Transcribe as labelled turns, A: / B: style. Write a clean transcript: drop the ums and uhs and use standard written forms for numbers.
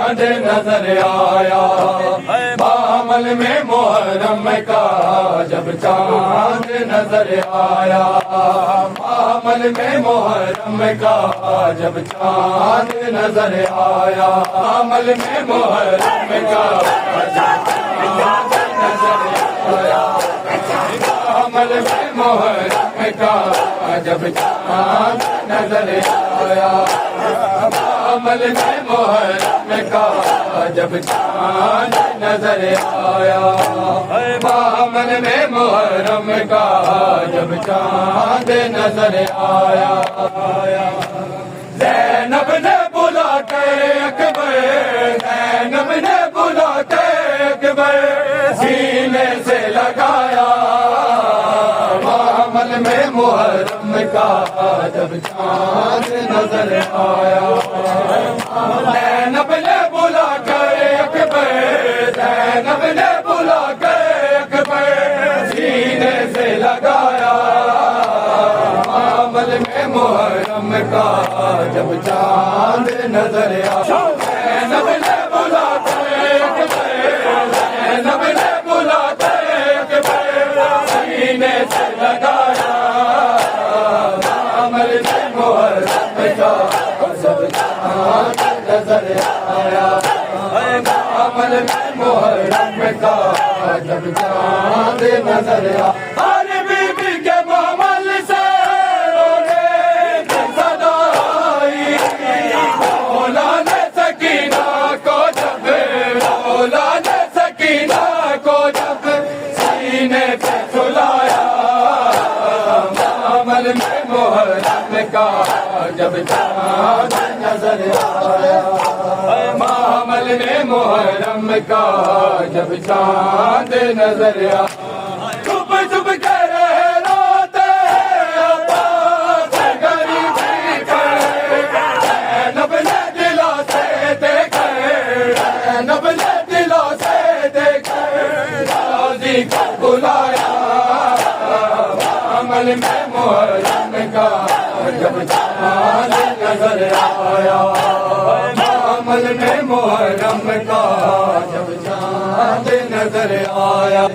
A: چاند نظر آیا، معامل میں محرم کا جب چاند نظر آیا، معامل میں محرم کا جب چاند نظر آیا، معامل میں محرم کا جب چاند نظر آیا، معامل میں محرم کا جب چاند نظر آیا، معامل میں محرم کا جب چاند نظر آیا، معامل میں محرم کا جب چاند نظر آیا، زینب نے بلا کے اکبر، زینب نے بلا کے اکبر سینے سے لگایا، معامل میں محرم کا جب چاند نظر آیا، زینب نے بلا کر اکبر، زینب نے بلا کر اکبر سینے سے لگایا، معامل میں محرم کا جب چاند نظر آیا، زینب نے بلا کر اکبر، زینب نے بلا کر اکبر سینے سے لگایا، معامل میں محرم کا جب چاند نظر آیا، معامل میں محرم کا جب چاند نظر آیا، ہر بی بی کے معامل سے رونے کی صدا آئی، مولا نے سکینہ کو جب، مولا نے سکینہ کو جب سینے پہ سلایا، معامل میں محرم کا جب چاند نظر آیا، معامل میں محرم کا جب چاند نظر آیا، چھپ چھپ کے رہے روتے عباس غریبی پر، زینب نے دلوں سے دیکھے، زینب نے دلوں سے دیکھے غازی کو بلایا، معامل میں محرم کا جب چاند نظر آیا، معامل میں محرم کا جب چاند نظر آیا،